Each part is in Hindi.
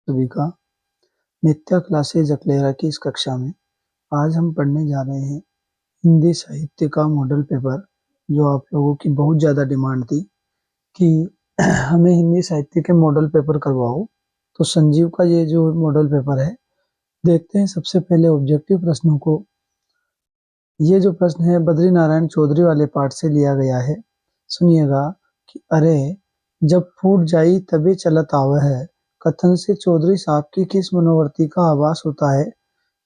सभी का नित्या क्लासेज अकलेरा की इस कक्षा में आज हम पढ़ने जा रहे हैं हिंदी साहित्य का मॉडल पेपर, जो आप लोगों की बहुत ज़्यादा डिमांड थी कि हमें हिंदी साहित्य के मॉडल पेपर करवाओ। तो संजीव का ये जो मॉडल पेपर है, देखते हैं सबसे पहले ऑब्जेक्टिव प्रश्नों को। ये जो प्रश्न है बद्री नारायण चौधरी वाले पाठ से लिया गया है। सुनिएगा कि अरे जब फूट जाई तबे चलत आवे है, कथन से चौधरी साहब की किस मनोवर्ती का आभास होता है।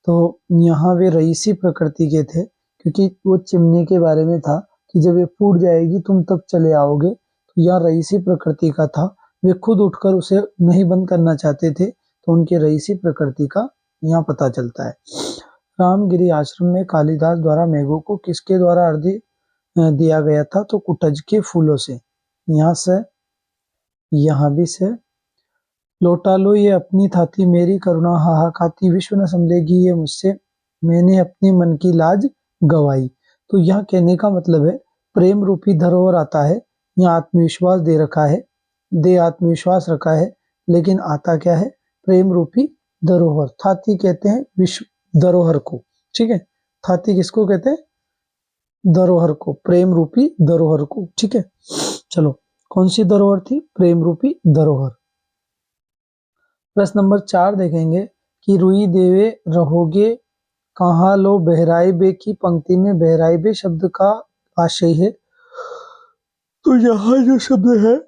तो यहाँ वे रईसी प्रकृति के थे, क्योंकि वो चिमनी के बारे में था कि जब ये फूट जाएगी तुम तब चले आओगे। तो यहाँ रईसी प्रकृति का था, वे खुद उठकर उसे नहीं बंद करना चाहते थे, तो उनके रईसी प्रकृति का यहाँ पता चलता है। रामगिरी आश्रम में कालिदास द्वारा मेघों को किसके द्वारा अर्घ्य दिया गया था, तो कुटज के फूलों से। यहाँ से यहाँ भी से लौटा लो ये अपनी थाती, मेरी करुणा हाहा खाती, विश्व न संभलेगी ये मुझसे, मैंने अपनी मन की लाज गवाई। तो यहाँ कहने का मतलब है प्रेम रूपी धरोहर आता है, यहाँ आत्मविश्वास दे रखा है, दे आत्मविश्वास रखा है, लेकिन आता क्या है, प्रेम रूपी धरोहर। थाती कहते हैं विश्व धरोहर को, ठीक है। थाती किसको कहते हैं, धरोहर को, प्रेम रूपी धरोहर को, ठीक है। चलो, कौन सी धरोहर थी, प्रेम रूपी धरोहर। प्रश्न नंबर 4 देखेंगे कि रुई देवे रहोगे कहाँ लो बहराई बे की पंक्ति में बहराई बे शब्द का आशय है। तो यहाँ जो शब्द है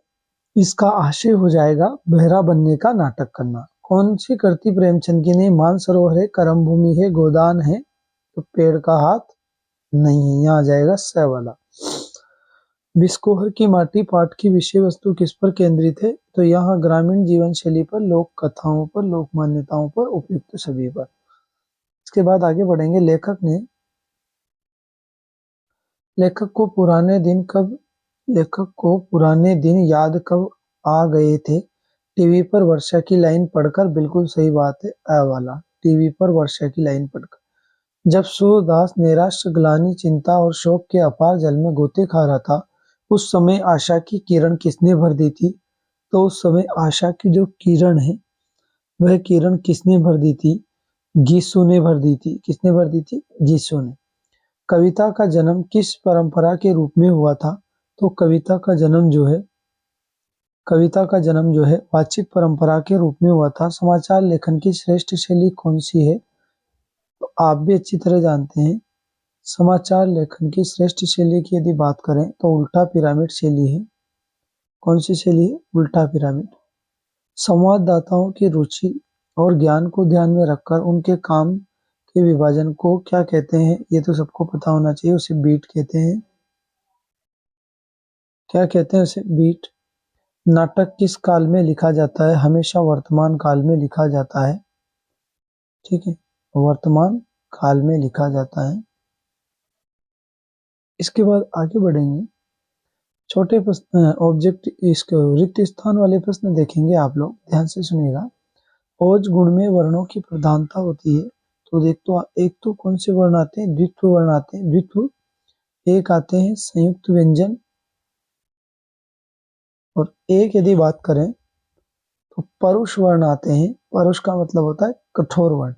इसका आशय हो जाएगा बहरा बनने का नाटक करना। कौन सी कृति प्रेमचंद की नहीं, मानसरोवर है, करम भूमि है, गोदान है, तो पेड़ का हाथ नहीं है, यहाँ आ जाएगा स वाला। बिस्कोहर की माटी पाठ की विषय वस्तु किस पर केंद्रित है, तो यहाँ ग्रामीण जीवन शैली पर, लोक कथाओं पर, लोक मान्यताओं पर, उपयुक्त सभी पर। इसके बाद आगे बढ़ेंगे। लेखक को पुराने दिन याद कब आ गए थे, टीवी पर वर्षा की लाइन पढ़कर। बिल्कुल सही बात है, आ वाला, टीवी पर वर्षा की लाइन पढ़कर। जब सूरदास निराश, ग्लानि, चिंता और शोक के अपार जल में गोते खा रहा था, उस समय आशा की किरण किसने भर दी थी, तो उस समय आशा की जो किरण है वह किरण किसने भर दी थी, गीसू ने भर दी थी। किसने भर दी थी, गीसू ने। कविता का जन्म किस परंपरा के रूप में हुआ था, तो कविता का जन्म जो है वाचिक परंपरा के रूप में हुआ था। समाचार लेखन की श्रेष्ठ शैली कौन सी है, तो आप भी अच्छी तरह जानते हैं। समाचार लेखन की श्रेष्ठ शैली की यदि बात करें तो उल्टा पिरामिड शैली है। कौन सी शैली है, उल्टा पिरामिड। संवाददाताओं की रुचि और ज्ञान को ध्यान में रखकर उनके काम के विभाजन को क्या कहते हैं, ये तो सबको पता होना चाहिए, उसे बीट कहते हैं। क्या कहते हैं उसे, बीट। नाटक किस काल में लिखा जाता है, हमेशा वर्तमान काल में लिखा जाता है, ठीक है, वर्तमान काल में लिखा जाता है। इसके बाद आगे बढ़ेंगे। छोटे प्रश्न ऑब्जेक्ट, इसके रिक्त स्थान वाले प्रश्न देखेंगे, आप लोग ध्यान से सुनिएगा। ओज गुण में वर्णों की प्रधानता होती है, तो देख तो एक तो कौन से वर्ण आते हैं, द्वित्व वर्ण आते हैं, द्वित्व। एक आते हैं संयुक्त व्यंजन, और एक यदि बात करें तो परुष वर्ण आते हैं। परुष का मतलब होता है कठोर वर्ण।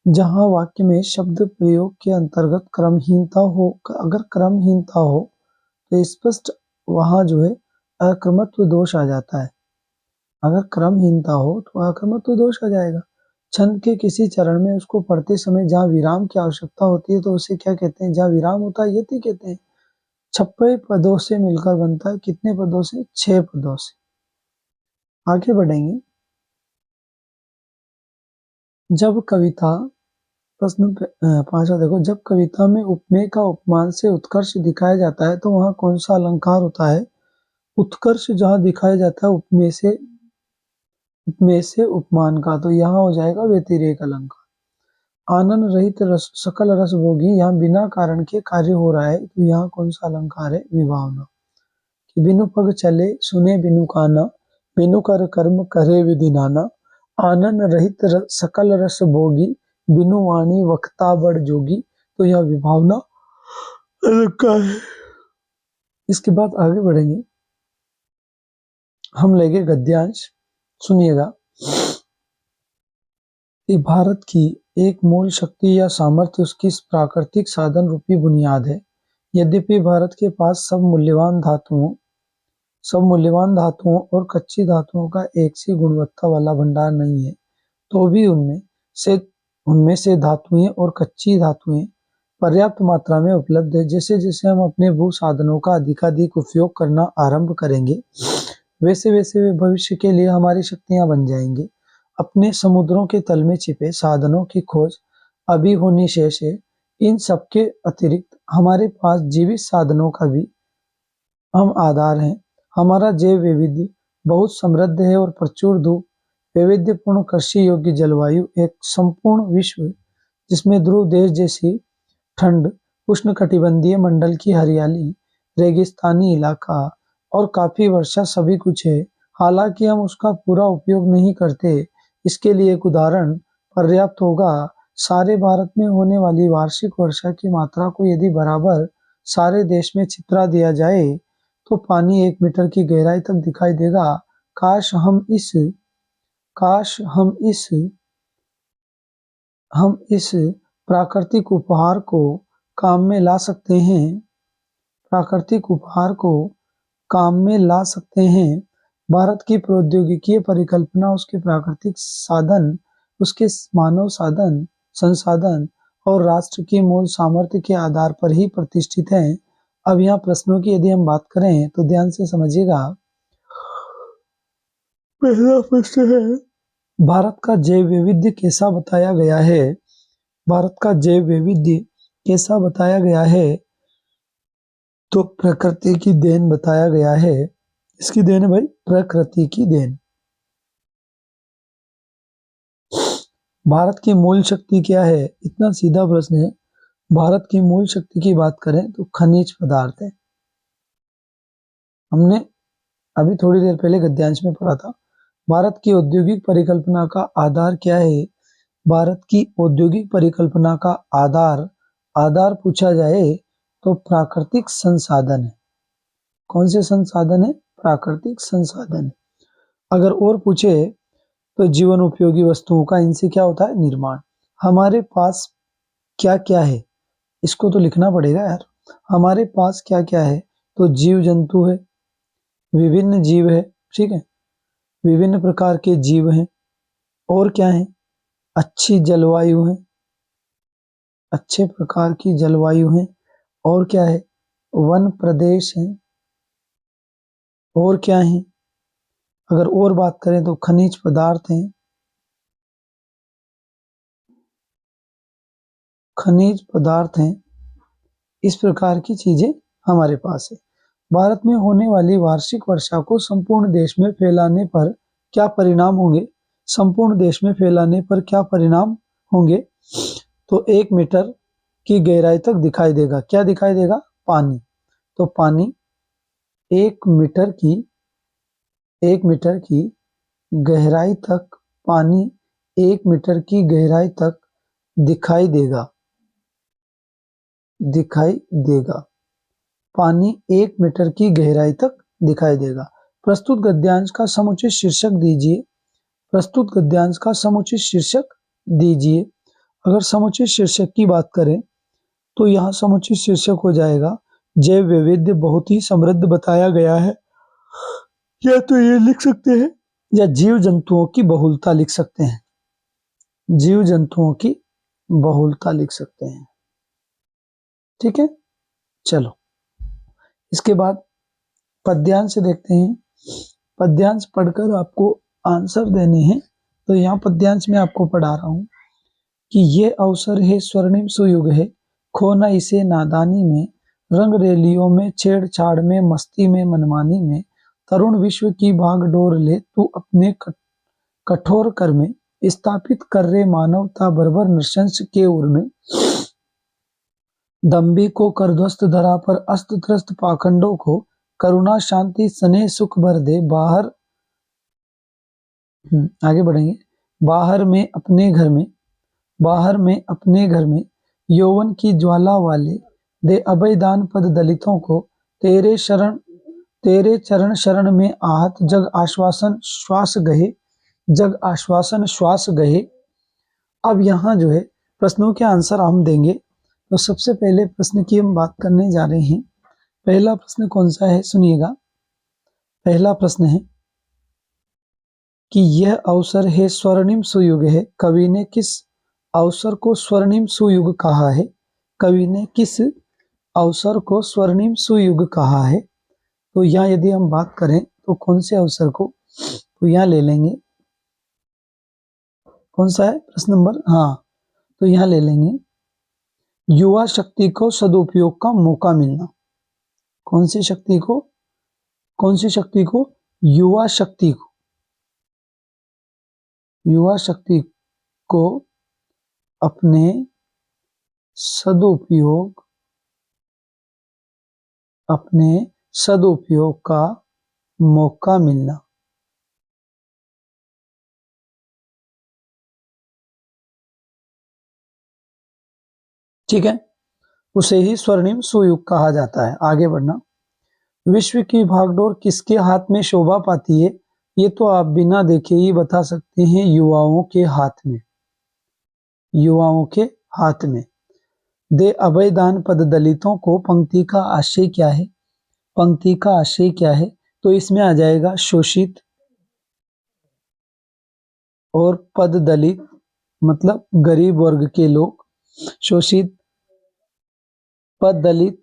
जहां वाक्य में शब्द प्रयोग के अंतर्गत क्रमहीनता हो, अगर क्रमहीनता हो तो स्पष्ट वहां जो है अक्रमत्व दोष आ जाता है। अगर क्रमहीनता हो तो अक्रमत्व दोष आ जाएगा। छंद के किसी चरण में उसको पढ़ते समय जहाँ विराम की आवश्यकता होती है तो उसे क्या कहते हैं, जहाँ विराम होता है यति कहते हैं। 56 पदों से मिलकर बनता है, कितने पदों से, 6 पदों से। आगे बढ़ेंगे। जब कविता, प्रश्न 5वां देखो, जब कविता में उपमेय का उपमान से उत्कर्ष दिखाया जाता है तो वहां कौन सा अलंकार होता है। उत्कर्ष जहां दिखाया जाता है उपमेय से उपमान का, तो यहाँ हो जाएगा व्यतिरेक अलंकार। आनंद रहित रस, सकल रस भोगी, यहाँ बिना कारण के कार्य हो रहा है, तो यहाँ कौन सा अलंकार है, विभावना। कि बिनु पग चले सुने बिनु काना, बिनु कर कर्म करे विधि नाना, आनंद रहित सकल रस भोगी, बिनु वाणी वक्ता बड़ जोगी, तो यह विभावना अलंकार है। इसके बाद आगे बढ़ेंगे, हम लेंगे गद्यांश, सुनिएगा। कि भारत की एक मूल शक्ति या सामर्थ्य उसकी प्राकृतिक साधन रूपी बुनियाद है। यद्यपि भारत के पास सब मूल्यवान धातुओं और कच्ची धातुओं का एक सी गुणवत्ता वाला भंडार नहीं है, तो भी से उनमें से धातुएं और कच्ची धातुएं पर्याप्त मात्रा में उपलब्ध है। जैसे जैसे हम अपने भू साधनों का अधिकाधिक उपयोग करना आरंभ करेंगे, वैसे वैसे वे भविष्य के लिए हमारी शक्तियां बन जाएंगे। अपने समुद्रों के तल में छिपे साधनों की खोज अभी होनी शेष है। इन सबके अतिरिक्त हमारे पास जीवित साधनों का भी हम आधार हैं। हमारा जैव वैविध्य बहुत समृद्ध है और प्रचुर धूप, वैविध्यपूर्ण कृषि योग्य जलवायु, एक संपूर्ण विश्व जिसमें ध्रुव देश जैसी ठंड, उष्णकटिबंधीय मंडल की हरियाली, रेगिस्तानी इलाका और काफी वर्षा सभी कुछ है। हालांकि हम उसका पूरा उपयोग नहीं करते। इसके लिए एक उदाहरण पर्याप्त होगा। सारे भारत में होने वाली वार्षिक वर्षा की मात्रा को यदि बराबर सारे देश में छितरा दिया जाए तो पानी 1 मीटर की गहराई तक दिखाई देगा। काश हम इस प्राकृतिक उपहार को काम में ला सकते हैं प्राकृतिक उपहार को काम में ला सकते हैं। भारत की प्रौद्योगिकीय परिकल्पना उसके प्राकृतिक साधन, उसके मानव साधन संसाधन और राष्ट्र की मूल सामर्थ्य के आधार पर ही प्रतिष्ठित है। अब यहाँ प्रश्नों की यदि हम बात करें तो ध्यान से समझिएगा। पहला प्रश्न है, भारत का जैव वैविध्य कैसा बताया गया है? भारत का जैव वैविध्य कैसा बताया गया है? तो प्रकृति की देन बताया गया है। इसकी देन है भाई, प्रकृति की देन। भारत की मूल शक्ति क्या है? इतना सीधा प्रश्न है। भारत की मूल शक्ति की बात करें तो खनिज पदार्थ है। हमने अभी थोड़ी देर पहले गद्यांश में पढ़ा था। भारत की औद्योगिक परिकल्पना का आधार क्या है? भारत की औद्योगिक परिकल्पना का आधार पूछा जाए तो प्राकृतिक संसाधन है। कौन से संसाधन है? प्राकृतिक संसाधन। अगर और पूछे तो जीवन उपयोगी वस्तुओं का इनसे क्या होता है? निर्माण। हमारे पास क्या क्या है? इसको तो लिखना पड़ेगा यार। हमारे पास क्या क्या है? तो जीव जंतु है, विभिन्न जीव है, ठीक है, विभिन्न प्रकार के जीव हैं। और क्या है? अच्छी जलवायु है, अच्छे प्रकार की जलवायु है। और क्या है? वन प्रदेश है। और क्या है? अगर और बात करें तो खनिज पदार्थ हैं, खनिज पदार्थ हैं। इस प्रकार की चीजें हमारे पास है। भारत में होने वाली वार्षिक वर्षा को संपूर्ण देश में फैलाने पर क्या परिणाम होंगे? संपूर्ण देश में फैलाने पर क्या परिणाम होंगे? तो 1 मीटर की गहराई तक दिखाई देगा। क्या दिखाई देगा? पानी। तो पानी 1 मीटर की गहराई तक, पानी 1 मीटर की गहराई तक दिखाई देगा। पानी 1 मीटर की गहराई तक दिखाई देगा। प्रस्तुत गद्यांश का समुचित शीर्षक दीजिए। अगर समुचित शीर्षक की बात करें तो यहाँ समुचित शीर्षक हो जाएगा, जैव वैविध्य बहुत ही समृद्ध बताया गया है। या तो ये लिख सकते हैं या जीव जंतुओं की बहुलता लिख सकते हैं। जीव जंतुओं की बहुलता लिख सकते हैं। ठीक है, चलो इसके बाद पद्यांश देखते हैं। पद्यांश पढ़कर आपको आंसर देने हैं। तो यहाँ पद्यांश में आपको पढ़ा रहा हूं कि ये अवसर है स्वर्णिम सुयुग है, खोना इसे नादानी में, रंग रैलियों में, छेड़छाड़ में, मस्ती में, मनमानी में, तरुण विश्व की भागडोर ले तू अपने कठोर कर में, स्थापित कर रे मानवता बर्बर नृशंस के उर में, दम्भी को कर ध्वस्त धरा पर अस्त त्रस्त पाखंडों को करुणा शांति स्नेह सुख भर दे। आगे बढ़ेंगे। बाहर में अपने घर में यौवन की ज्वाला वाले दे अभय दान पद दलितों को, तेरे चरण शरण में आहत जग आश्वासन श्वास गहे। अब यहाँ जो है प्रश्नों के आंसर हम देंगे। तो सबसे पहले प्रश्न की हम बात करने जा रहे हैं। पहला प्रश्न कौन सा है, सुनिएगा। पहला प्रश्न है कि यह अवसर है स्वर्णिम सुयुग है, कवि ने किस अवसर को स्वर्णिम सुयुग कहा है? कवि ने किस अवसर को स्वर्णिम सुयुग कहा है? तो यहाँ यदि हम बात करें तो कौन से अवसर को, तो यहाँ ले लेंगे, कौन सा है प्रश्न नंबर, हाँ, तो यहाँ ले लेंगे युवा शक्ति को सदुपयोग का मौका मिलना। कौन सी शक्ति को, कौन सी शक्ति को? युवा शक्ति को, युवा शक्ति को अपने सदुपयोग, अपने सदुपयोग का मौका मिलना। ठीक है, उसे ही स्वर्णिम सुयुग कहा जाता है। आगे बढ़ना। विश्व की भागदौड़ किसके हाथ में शोभा पाती है? ये तो आप बिना देखे ही बता सकते हैं, युवाओं के हाथ में, युवाओं के हाथ में। दे अभय दान पद दलितों को, पंक्ति का आशय क्या है? पंक्ति का आशय क्या है? तो इसमें आ जाएगा शोषित, और पद दलित मतलब गरीब वर्ग के लोग, शोषित, पद दलित,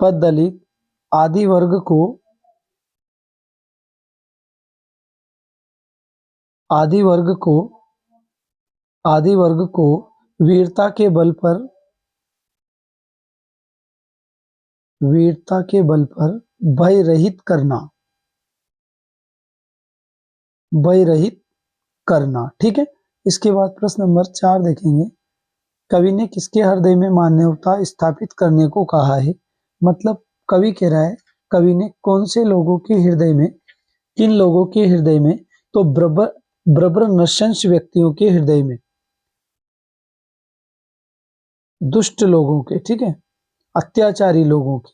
पद दलित आदि वर्ग को, आदि वर्ग को, आदि वर्ग को वीरता के बल पर, वीरता के बल पर भय रहित करना, भय रहित करना। ठीक है, इसके बाद प्रश्न नंबर 4 देखेंगे। कवि ने किसके हृदय में मानवता स्थापित करने को कहा है? मतलब कवि कह रहा है, कवि ने कौन से लोगों के हृदय में, किन लोगों के हृदय में? तो ब्रबर नृशंस व्यक्तियों के हृदय में, दुष्ट लोगों के, ठीक है, अत्याचारी लोगों के,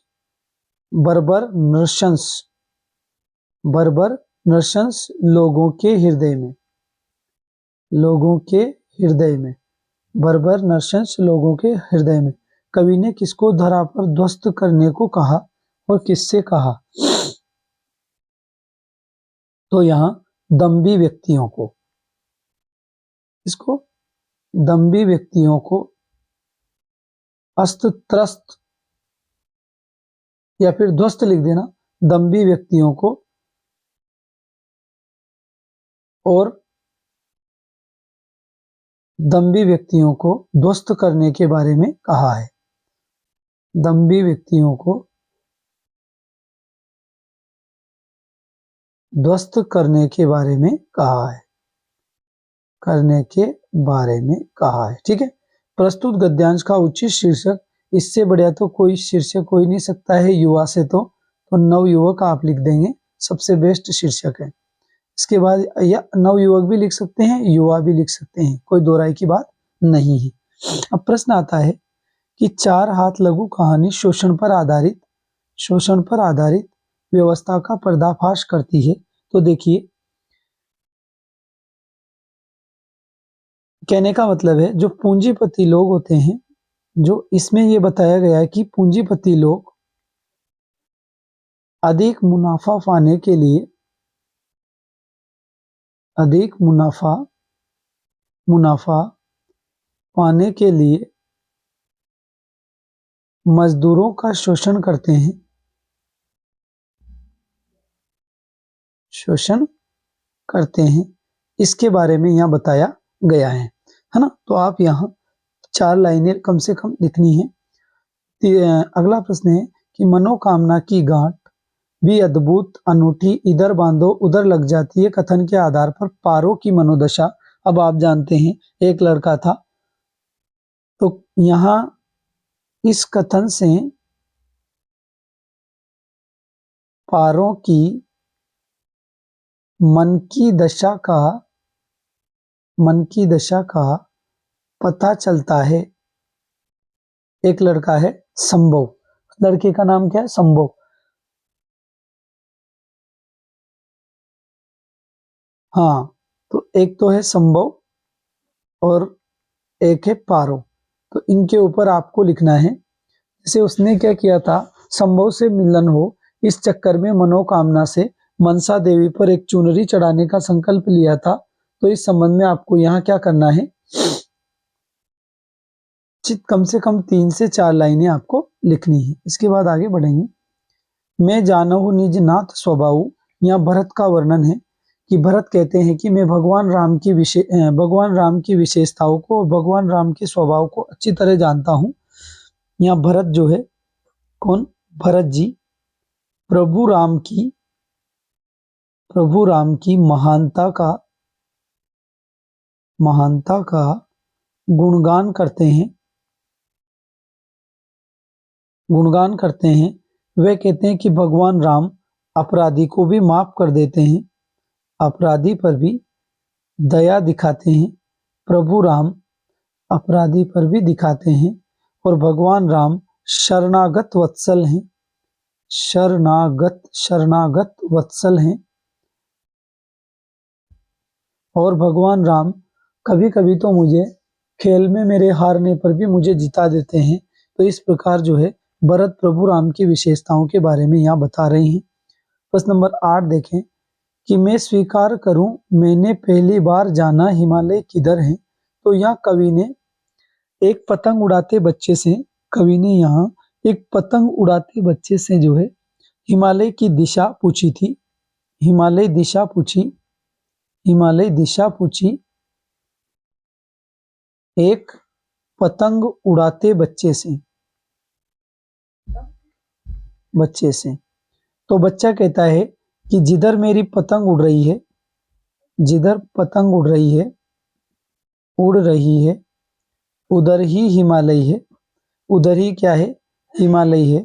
बर्बर नृशंस, बर्बर नृशंस लोगों के हृदय में, लोगों के हृदय में, बर्बर नृशंस लोगों के हृदय में कवि ने किसको धरा पर ध्वस्त करने को कहा और किससे कहा? तो यहाँ दम्भी व्यक्तियों को, इसको दम्भी व्यक्तियों को, अस्त त्रस्त या फिर ध्वस्त लिख देना, दम्भी व्यक्तियों को और दम्भी व्यक्तियों को ध्वस्त करने के बारे में कहा है। दम्भी व्यक्तियों को ध्वस्त करने के बारे में कहा है, करने के बारे में कहा है। ठीक है, प्रस्तुत गद्यांश का उचित शीर्षक, इससे बढ़िया तो कोई शीर्षक हो ही नहीं सकता है युवा से, तो नवयुवक आप लिख देंगे, सबसे बेस्ट शीर्षक है। इसके बाद या नवयुवक भी लिख सकते हैं, युवा भी लिख सकते हैं, कोई दो राय की बात नहीं है। अब प्रश्न आता है कि चार हाथ लघु कहानी शोषण पर आधारित, शोषण पर आधारित व्यवस्था का पर्दाफाश करती है। तो देखिए, कहने का मतलब है जो पूंजीपति लोग होते हैं, जो इसमें ये बताया गया है कि पूंजीपति लोग अधिक मुनाफा पाने के लिए, अधिक मुनाफा पाने के लिए मजदूरों का शोषण करते हैं, शोषण करते हैं, इसके बारे में यहाँ बताया गया है ना। तो आप यहाँ 4 लाइनें कम से कम लिखनी है। अगला प्रश्न है कि मनोकामना की गांठ भी अद्भुत अनूठी, इधर बांधो उधर लग जाती है, कथन के आधार पर पारो की मनोदशा। अब आप जानते हैं एक लड़का था, तो यहाँ इस कथन से पारो की मन की दशा का, मन की दशा का पता चलता है। एक लड़का है संभव, लड़के का नाम क्या है? संभव। हाँ, एक तो है संभव और एक है पारो। तो इनके ऊपर आपको लिखना है। जैसे उसने क्या किया था, संभव से मिलन हो इस चक्कर में मनोकामना से मनसा देवी पर एक चुनरी चढ़ाने का संकल्प लिया था। तो इस संबंध में आपको यहाँ क्या करना है, कम से कम 3 से 4 लाइनें आपको लिखनी है। इसके बाद आगे बढ़ेंगे। मैं जानहु निज नाथ स्वभाव, यहाँ भरत का वर्णन है कि भरत कहते हैं कि मैं भगवान राम की विशेषताओं को और भगवान राम के स्वभाव को अच्छी तरह जानता हूँ। यहाँ भरत जो है, कौन, भरत जी प्रभु राम की महानता का गुणगान करते हैं। वे कहते हैं कि भगवान राम अपराधी को भी माफ कर देते हैं, अपराधी पर भी दया दिखाते हैं। प्रभु राम अपराधी पर भी दिखाते हैं और भगवान राम शरणागत वत्सल हैं। और भगवान राम कभी कभी तो मुझे खेल में मेरे हारने पर भी मुझे जिता देते हैं। तो इस प्रकार जो है भरत प्रभु राम की विशेषताओं के बारे में यहाँ बता रहे हैं। प्रश्न नंबर 8 देखें कि मैं स्वीकार करूं मैंने पहली बार जाना हिमालय किधर है। तो यहाँ कवि ने एक पतंग उड़ाते बच्चे से जो है हिमालय की दिशा पूछी थी। हिमालय दिशा पूछी एक पतंग उड़ाते बच्चे से। तो बच्चा कहता है कि जिधर मेरी पतंग उड़ रही है उधर ही हिमालय है। उधर ही क्या है, हिमालय है।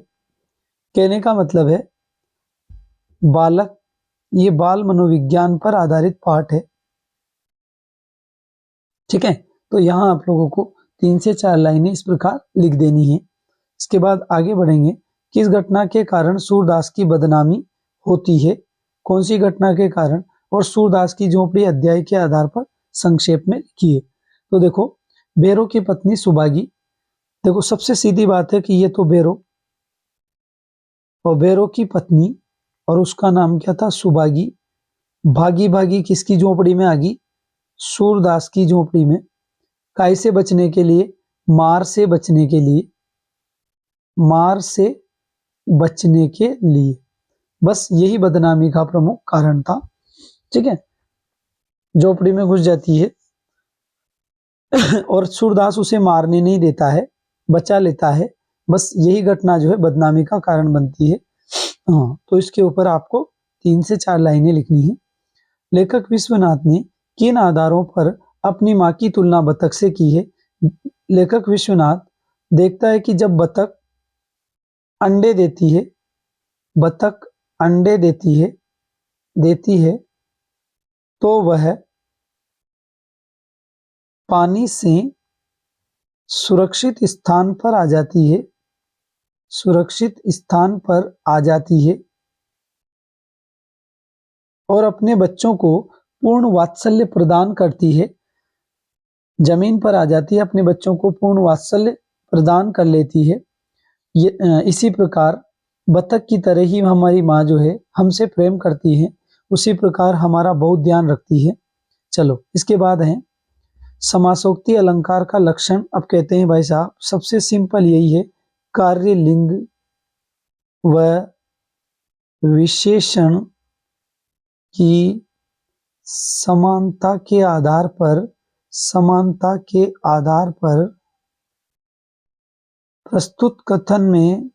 कहने का मतलब है बालक, ये बाल मनोविज्ञान पर आधारित पाठ है। ठीक है, तो यहाँ आप लोगों को 3 से 4 लाइनें इस प्रकार लिख देनी है। इसके बाद आगे बढ़ेंगे। किस घटना के कारण सूरदास की बदनामी होती है, कौन सी घटना के कारण, और सूरदास की झोपड़ी अध्याय के आधार पर संक्षेप में लिखिए। तो देखो, बेरो की पत्नी सुबागी, देखो सबसे सीधी बात है कि ये तो बेरो और बेरो की पत्नी और उसका नाम क्या था, सुबागी। भागी किसकी झोपड़ी में आ गई, सूरदास की झोपड़ी में। काय से बचने के लिए, मार से बचने के लिए। बस यही बदनामी का प्रमुख कारण था। ठीक है, झोपड़ी में घुस जाती है और सूरदास उसे मारने नहीं देता है, बचा लेता है। बस यही घटना जो है बदनामी का कारण बनती है। हाँ, तो इसके ऊपर आपको 3 से 4 लाइनें लिखनी है। लेखक विश्वनाथ ने किन आधारों पर अपनी माँ की तुलना बतख से की है। लेखक विश्वनाथ देखता है कि जब बतख अंडे देती है तो वह पानी से सुरक्षित स्थान पर आ जाती है और अपने बच्चों को पूर्ण वात्सल्य प्रदान करती है। जमीन पर आ जाती है, अपने बच्चों को पूर्ण वात्सल्य प्रदान कर लेती है। इसी प्रकार बतख की तरह ही हमारी माँ जो है हमसे प्रेम करती है, उसी प्रकार हमारा बहुत ध्यान रखती है। चलो, इसके बाद है समासोक्ति अलंकार का लक्षण। अब कहते हैं भाई साहब, सबसे सिंपल यही है, कार्य लिंग व विशेषण की समानता के आधार पर प्रस्तुत कथन में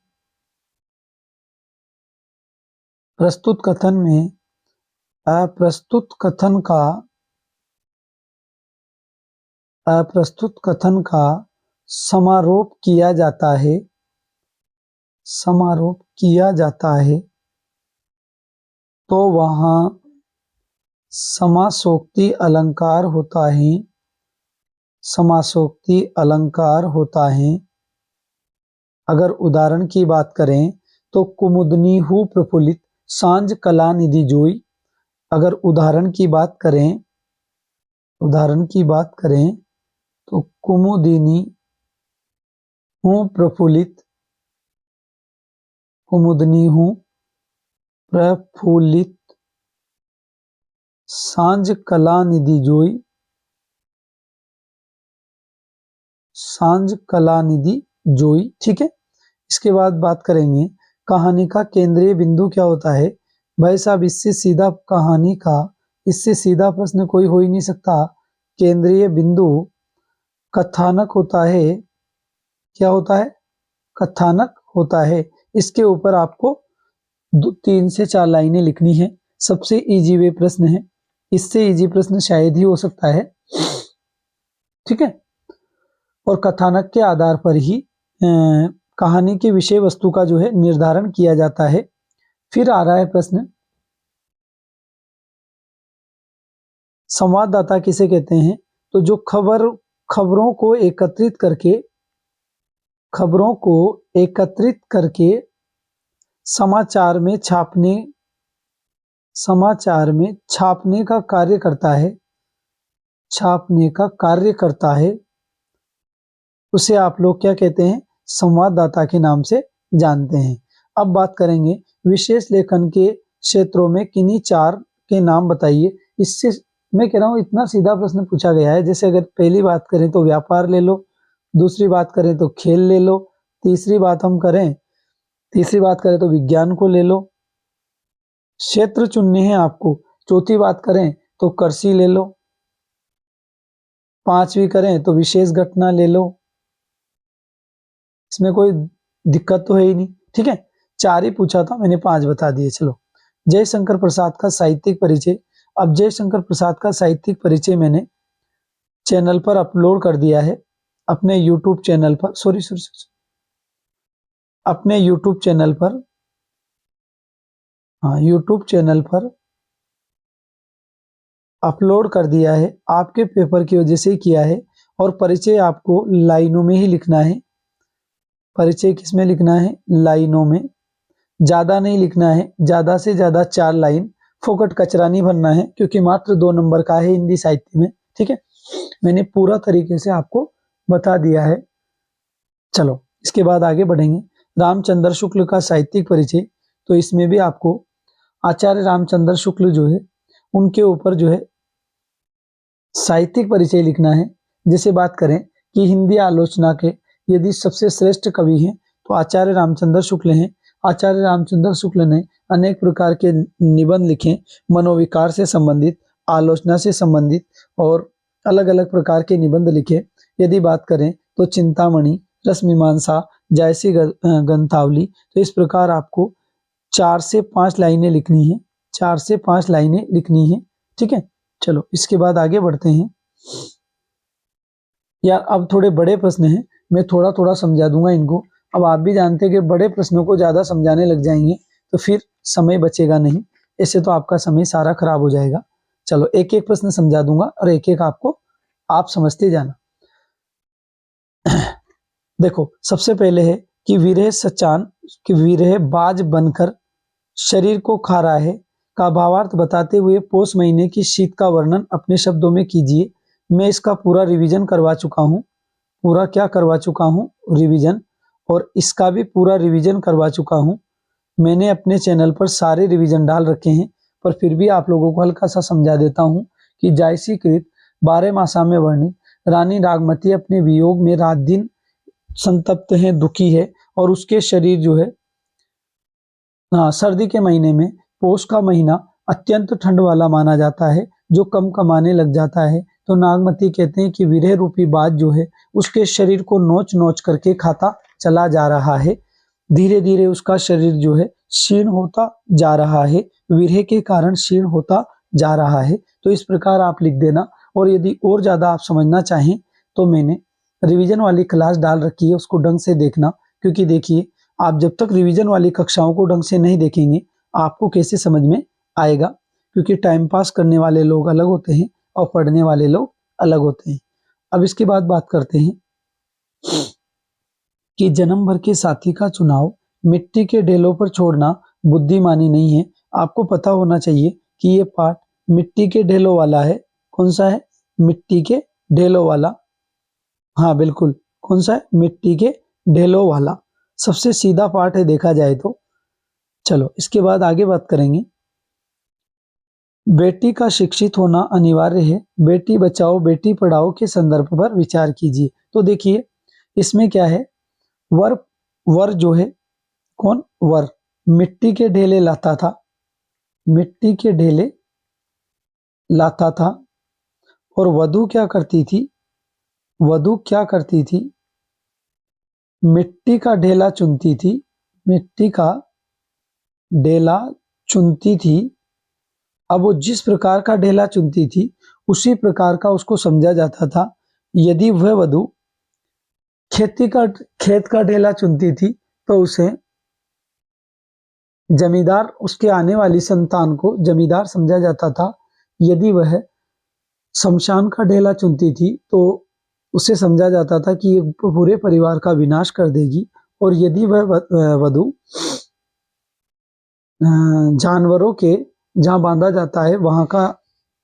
अप्रस्तुत कथन का समारोप किया जाता है तो वहां समासोक्ति अलंकार होता है। अगर उदाहरण की बात करें तो कुमुदनी हूँ प्रफुल्लित सांझ कला निधि जोई। अगर उदाहरण की बात करें उदाहरण की बात करें तो कुमुदिनी हूँ प्रफुल्लित, कुमुदनी हूँ प्रफुल्लित, सांझ कला निधि जोई, सांझ कला निधि जोई। ठीक है, इसके बाद बात करेंगे कहानी का केंद्रीय बिंदु क्या होता है। भाई साहब, इससे सीधा कहानी का, इससे सीधा प्रश्न कोई हो ही नहीं सकता। केंद्रीय बिंदु कथानक होता है। क्या होता है? कथानक होता है। इसके ऊपर आपको 3 से 4 लाइनें लिखनी है। सबसे इजी वे प्रश्न है, इससे इजी प्रश्न शायद ही हो सकता है। ठीक है, और कथानक के आधार पर ही कहानी की विषय वस्तु का जो है निर्धारण किया जाता है। फिर आ रहा है प्रश्न, संवाददाता किसे कहते हैं? तो जो खबरों को एकत्रित करके समाचार में छापने का कार्य करता है, उसे आप लोग क्या कहते हैं? संवाददाता के नाम से जानते हैं। अब बात करेंगे विशेष लेखन के क्षेत्रों में किन्हीं 4 के नाम बताइए। इससे मैं कह रहा हूँ इतना सीधा प्रश्न पूछा गया है। जैसे अगर पहली बात करें तो व्यापार ले लो, दूसरी बात करें तो खेल ले लो, तीसरी बात करें तो विज्ञान को ले लो, क्षेत्र चुनने हैं आपको। चौथी बात करें तो कृषि ले लो, पांचवी करें तो विशेष घटना ले लो। इसमें कोई दिक्कत तो है ही नहीं। ठीक है, 4 ही पूछा था, मैंने 5 बता दिए। चलो, जयशंकर प्रसाद का साहित्यिक परिचय। अब जयशंकर प्रसाद का साहित्यिक परिचय मैंने चैनल पर अपलोड कर दिया है, अपने यूट्यूब चैनल पर, अपने यूट्यूब चैनल पर, यूट्यूब चैनल पर अपलोड कर दिया है। आपके पेपर की वजह से किया है। और परिचय आपको लाइनों में ही लिखना है। परिचय किसमें लिखना है? लाइनों में। ज्यादा नहीं लिखना है, ज्यादा से ज्यादा 4 लाइन। फोकट कचरा नहीं भरना है, क्योंकि मात्र 2 नंबर का है हिंदी साहित्य में। ठीक है, मैंने पूरा तरीके से आपको बता दिया है। चलो, इसके बाद आगे बढ़ेंगे। रामचंद्र शुक्ल का साहित्यिक परिचय। तो इसमें भी आपको आचार्य रामचंद्र शुक्ल जो है उनके ऊपर जो है साहित्यिक परिचय लिखना है। जैसे बात करें कि हिंदी आलोचना के यदि सबसे श्रेष्ठ कवि हैं तो आचार्य रामचंद्र शुक्ल हैं। आचार्य रामचंद्र शुक्ल ने अनेक प्रकार के निबंध लिखे, मनोविकार से संबंधित, आलोचना से संबंधित, और अलग अलग प्रकार के निबंध लिखे। यदि बात करें तो चिंतामणि, रसमीमांसा, जायसी ग्रंथावली। तो इस प्रकार आपको 4 से 5 लाइनें लिखनी है, 4 से 5 लाइनें लिखनी है। ठीक है, चलो इसके बाद आगे बढ़ते हैं। यार अब थोड़े बड़े प्रश्न हैं, मैं थोड़ा थोड़ा समझा दूंगा इनको। अब आप भी जानते हैं कि बड़े प्रश्नों को ज्यादा समझाने लग जाएंगे तो फिर समय बचेगा नहीं, ऐसे तो आपका समय सारा खराब हो जाएगा। चलो, एक एक प्रश्न समझा दूंगा और एक एक आपको आप समझते जाना। देखो, सबसे पहले है कि विरह बाज बनकर शरीर को खा रहा है का भावार्थ बताते हुए पौष महीने की शीत का वर्णन अपने शब्दों में कीजिए। मैं इसका पूरा रिवीजन करवा चुका हूँ। पूरा क्या करवा चुका हूँ? रिवीजन। और इसका भी पूरा रिवीजन करवा चुका हूँ। मैंने अपने चैनल पर सारे रिवीजन डाल रखे हैं, पर फिर भी आप लोगों को हल्का सा समझा देता हूँ कि जायसी कृत 12 मासा में वर्णित रानी नागमती अपने वियोग में रात दिन संतप्त है, दुखी है, और उसके शरीर जो है सर्दी के महीने में, पौष का महीना अत्यंत ठंड वाला माना जाता है, जो कम कमाने लग जाता है। तो नागमती कहते हैं कि विरह रूपी बात जो है उसके शरीर को नोच नोच करके खाता चला जा रहा है। धीरे धीरे उसका शरीर जो है क्षीण होता जा रहा है, विरह के कारण क्षीण होता जा रहा है। तो इस प्रकार आप लिख देना। और यदि और ज्यादा आप समझना चाहें तो मैंने रिवीजन वाली क्लास डाल रखी है, उसको ढंग से देखना। क्योंकि देखिए, आप जब तक रिवीजन वाली कक्षाओं को ढंग से नहीं देखेंगे आपको कैसे समझ में आएगा। क्योंकि टाइम पास करने वाले लोग अलग होते हैं और पढ़ने वाले लोग अलग होते हैं। अब इसके बाद बात करते हैं कि जन्म भर के साथी का चुनाव मिट्टी के ढेलों पर छोड़ना बुद्धिमानी नहीं है। आपको पता होना चाहिए कि ये पाठ मिट्टी के ढेलों वाला है। कौन सा है? मिट्टी के ढेलों वाला। हाँ बिल्कुल, कौन सा है? मिट्टी के ढेलों वाला, सबसे सीधा पाठ है देखा जाए तो। चलो इसके बाद आगे बात करेंगे। बेटी का शिक्षित होना अनिवार्य है, बेटी बचाओ बेटी पढ़ाओ के संदर्भ पर विचार कीजिए। तो देखिए इसमें क्या है, वर, वर जो है, कौन? वर मिट्टी के ढेले लाता था, मिट्टी के ढेले लाता था। और वधु क्या करती थी? वधु क्या करती थी? मिट्टी का ढेला चुनती थी, मिट्टी का ढेला चुनती थी। अब वो जिस प्रकार का ढेला चुनती थी उसी प्रकार का उसको समझा जाता था। यदि वह वधु खेत का ढेला चुनती थी तो उसे जमींदार, उसके आने वाली संतान को जमींदार समझा जाता था। यदि वह शमशान का ढेला चुनती थी तो उसे समझा जाता था कि ये पूरे परिवार का विनाश कर देगी। और यदि वह वधु जानवरों के जहाँ बांधा जाता है वहां का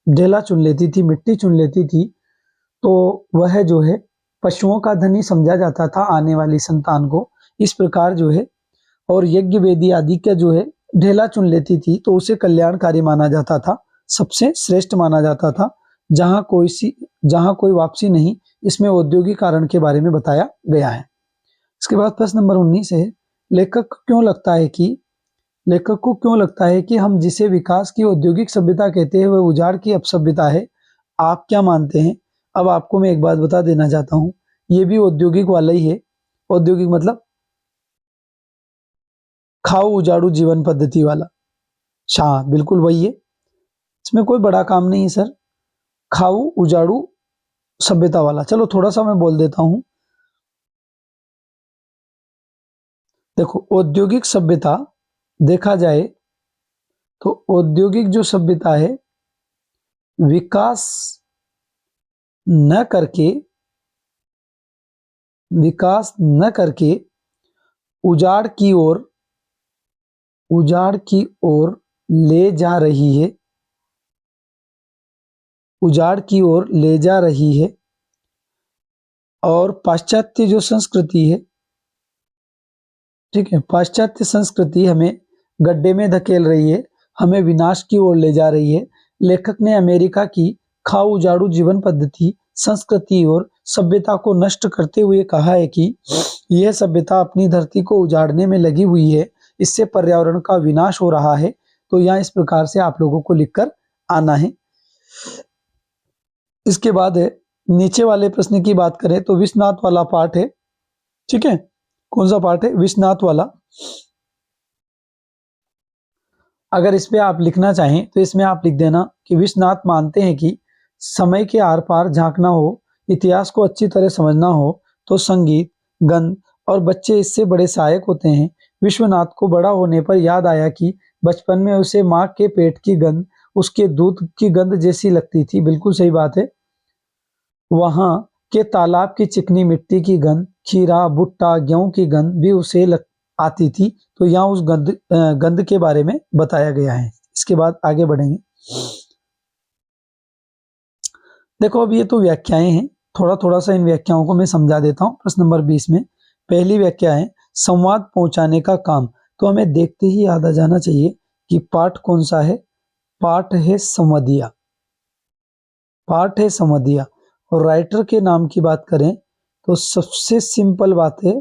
ढेला चुन लेती थी, मिट्टी चुन लेती थी, तो वह जो है पशुओं का धनी समझा जाता था आने वाली संतान को। इस प्रकार जो है, और यज्ञ वेदी आदि का जो है ढेला चुन लेती थी तो उसे कल्याणकारी माना जाता था, सबसे श्रेष्ठ माना जाता था। जहां कोई वापसी नहीं, इसमें औद्योगिक कारण के बारे में बताया गया है। इसके बाद प्रश्न नंबर 19 है, लेखक को क्यों लगता है कि हम जिसे विकास की औद्योगिक सभ्यता कहते हैं वह उजाड़ की अपसभ्यता है? आप क्या मानते हैं? अब आपको मैं एक बात बता देना चाहता हूं, ये भी औद्योगिक वाला ही है। औद्योगिक मतलब खाओ उजाड़ू जीवन पद्धति वाला। हाँ बिल्कुल वही है, इसमें कोई बड़ा काम नहीं है सर, खाओ उजाड़ू सभ्यता वाला। चलो थोड़ा सा मैं बोल देता हूं। देखो औद्योगिक सभ्यता देखा जाए तो औद्योगिक जो सभ्यता है, विकास न करके विकास न करके उजाड़ की ओर उजाड़ की ओर ले जा रही है, उजाड़ की ओर ले जा रही है। और पाश्चात्य जो संस्कृति है, ठीक है, पाश्चात्य संस्कृति हमें गड्ढे में धकेल रही है, हमें विनाश की ओर ले जा रही है। लेखक ने अमेरिका की खाओ उजाड़ू जीवन पद्धति, संस्कृति और सभ्यता को नष्ट करते हुए कहा है कि यह सभ्यता अपनी धरती को उजाड़ने में लगी हुई है, इससे पर्यावरण का विनाश हो रहा है। तो यहाँ इस प्रकार से आप लोगों को लिखकर आना है। इसके बाद है, नीचे वाले प्रश्न की बात करें तो विश्वनाथ वाला पाठ है, ठीक है, कौन सा पाठ है? विश्वनाथ वाला। अगर इस पे आप लिखना चाहें तो इसमें आप लिख देना कि विश्वनाथ मानते हैं कि समय के आर पार झांकना हो, इतिहास को अच्छी तरह समझना हो तो संगीत, गंध और बच्चे इससे बड़े सहायक होते हैं। विश्वनाथ को बड़ा होने पर याद आया कि बचपन में उसे माँ के पेट की गंध उसके दूध की गंध जैसी लगती थी। बिल्कुल सही बात है। वहां के तालाब की चिकनी मिट्टी की गंध, खीरा, भुट्टा, गेहूं की गंध भी उसे आती थी। तो यहाँ उस गंध के बारे में बताया गया है। इसके बाद आगे बढ़ेंगे। देखो अब ये तो व्याख्याएं हैं, थोड़ा थोड़ा सा इन व्याख्याओं को मैं समझा देता हूँ। प्रश्न नंबर 20 में पहली व्याख्या है संवाद पहुंचाने का काम। तो हमें देखते ही याद आ जाना चाहिए कि पाठ कौन सा है। पाठ है संवादिया, पाठ है संवादिया। और राइटर के नाम की बात करें तो सबसे सिंपल बात है,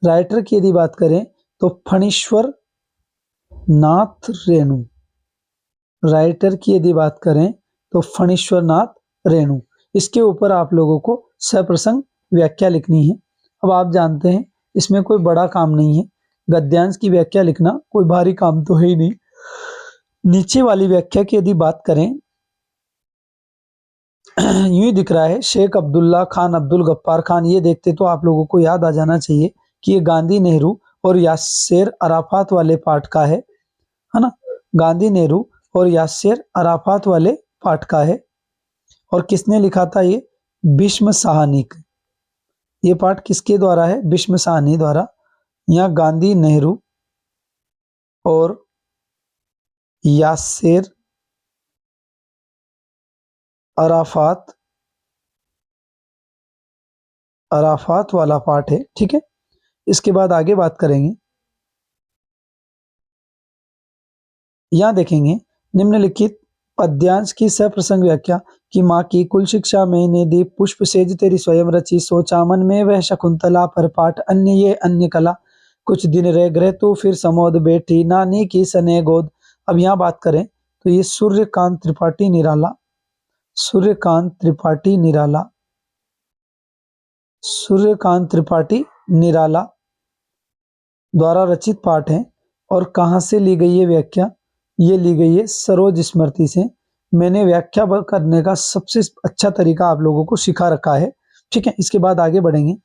राइटर की यदि बात करें तो फणीश्वर नाथ रेणु। राइटर की यदि बात करें तो फणीश्वर नाथ रेणु। इसके ऊपर आप लोगों को सप्रसंग व्याख्या लिखनी है। अब आप जानते हैं इसमें कोई बड़ा काम नहीं है, गद्यांश की व्याख्या लिखना कोई भारी काम तो है ही नहीं। नीचे वाली व्याख्या की यदि बात करें यूं ही दिख रहा है, शेख अब्दुल्ला खान अब्दुल गफ्फार खान। ये देखते तो आप लोगों को याद आ जाना चाहिए कि ये गांधी नेहरू और यासेर अराफात वाले पाठ का है ना? गांधी नेहरू और यासेर अराफात वाले पाठ का है। और किसने लिखा था ये? भीष्म साहनी। ये पाठ किसके द्वारा है? भीष्म साहनी द्वारा। यहाँ गांधी नेहरू और यासेर अराफात अराफात वाला पार्ट है, ठीक है। इसके बाद आगे बात करेंगे। यहाँ देखेंगे निम्नलिखित पद्यांश की सप्रसंग व्याख्या कि माँ की कुल शिक्षा मैंने दी पुष्प सेज तेरी स्वयं रची सोचा मन में वह शकुंतला पर पाठ अन्य ये अन्य कला कुछ दिन रह गृह तो फिर समोद बैठी नानी की सने गोद। अब यहाँ बात करें तो ये सूर्यकांत त्रिपाठी निराला, सूर्यकांत त्रिपाठी निराला, सूर्यकांत त्रिपाठी निराला द्वारा रचित पाठ है। और कहाँ से ली गई है व्याख्या? ये ली गई है सरोज स्मृति से। मैंने व्याख्या करने का सबसे अच्छा तरीका आप लोगों को सिखा रखा है, ठीक है। इसके बाद आगे बढ़ेंगे।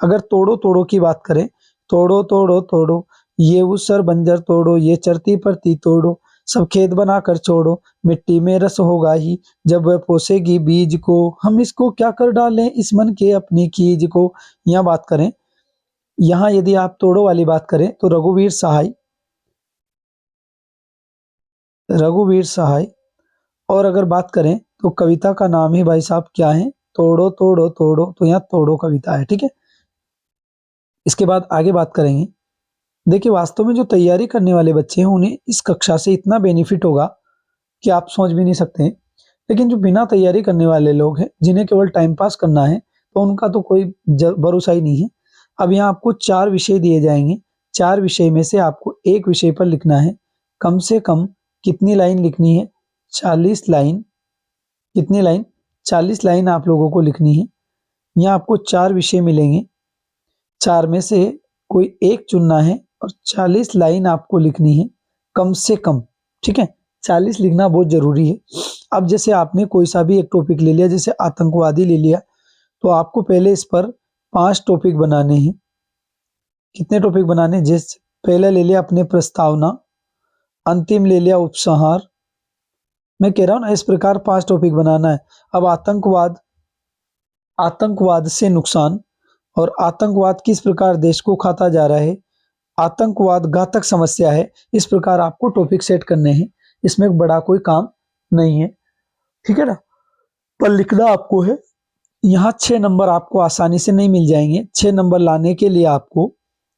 अगर तोड़ो तोड़ो की बात करें, तोड़ो तोड़ो तोड़ो ये उसर बंजर तोड़ो ये चरती परती तोड़ो सब खेत बना कर छोड़ो मिट्टी में रस होगा ही जब वह पोसेगी बीज को हम इसको क्या कर डालें इस मन के अपनी कीज को। यहाँ बात करें, यहाँ यदि आप तोड़ो वाली बात करें तो रघुवीर सहाय, रघुवीर सहाय। और अगर बात करें तो कविता का नाम ही भाई साहब क्या है? तोड़ो तोड़ो तोड़ो, तो यहाँ तोड़ो कविता है, ठीक है। इसके बाद आगे बात करेंगे। देखिए वास्तव में जो तैयारी करने वाले बच्चे हैं उन्हें इस कक्षा से इतना बेनिफिट होगा कि आप सोच भी नहीं सकते हैं। लेकिन जो बिना तैयारी करने वाले लोग हैं जिन्हें केवल टाइम पास करना है तो उनका तो कोई भरोसा ही नहीं है। अब यहाँ आपको 4 विषय दिए जाएंगे, 4 विषय में से आपको एक विषय पर लिखना है। कम से कम कितनी लाइन लिखनी है? 40 लाइन। कितनी लाइन? 40 लाइन आप लोगों को लिखनी है। यहाँ आपको 4 विषय मिलेंगे, 4 में से कोई एक चुनना है और 40 लाइन आपको लिखनी है कम से कम, ठीक है। 40 लिखना बहुत जरूरी है। अब जैसे आपने कोई सा भी एक टॉपिक ले लिया, जैसे आतंकवादी ले लिया, तो आपको पहले इस पर 5 टॉपिक बनाने हैं। कितने टॉपिक बनाने? जैसे पहले ले लिया अपने प्रस्तावना, अंतिम ले लिया उपसंहार। मैं कह रहा हूं ना इस प्रकार 5 टॉपिक बनाना है। अब आतंकवाद, आतंकवाद से नुकसान और आतंकवाद किस प्रकार देश को खाता जा रहा है, आतंकवाद घातक समस्या है, इस प्रकार आपको टॉपिक सेट करने हैं। इसमें बड़ा कोई काम नहीं है, ठीक है ना। पर लिखना आपको है। यहाँ 6 नंबर आपको आसानी से नहीं मिल जाएंगे। 6 नंबर लाने के लिए आपको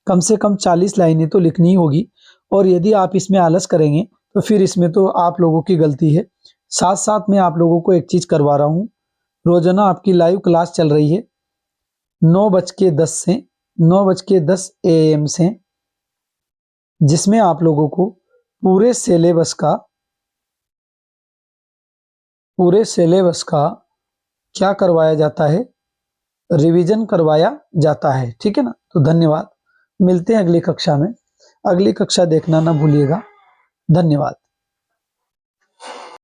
कम से कम 40 लाइनें तो लिखनी होगी। और यदि आप इसमें आलस करेंगे तो फिर इसमें तो आप लोगों की गलती है। साथ साथ मैं आप लोगों को एक चीज करवा रहा हूँ, रोजाना आपकी लाइव क्लास चल रही है 9:10 से 9:10 AM से, जिसमें आप लोगों को पूरे सिलेबस का क्या करवाया जाता है? रिवीजन करवाया जाता है, ठीक है ना। तो धन्यवाद, मिलते हैं अगली कक्षा में। अगली कक्षा देखना ना भूलिएगा। धन्यवाद।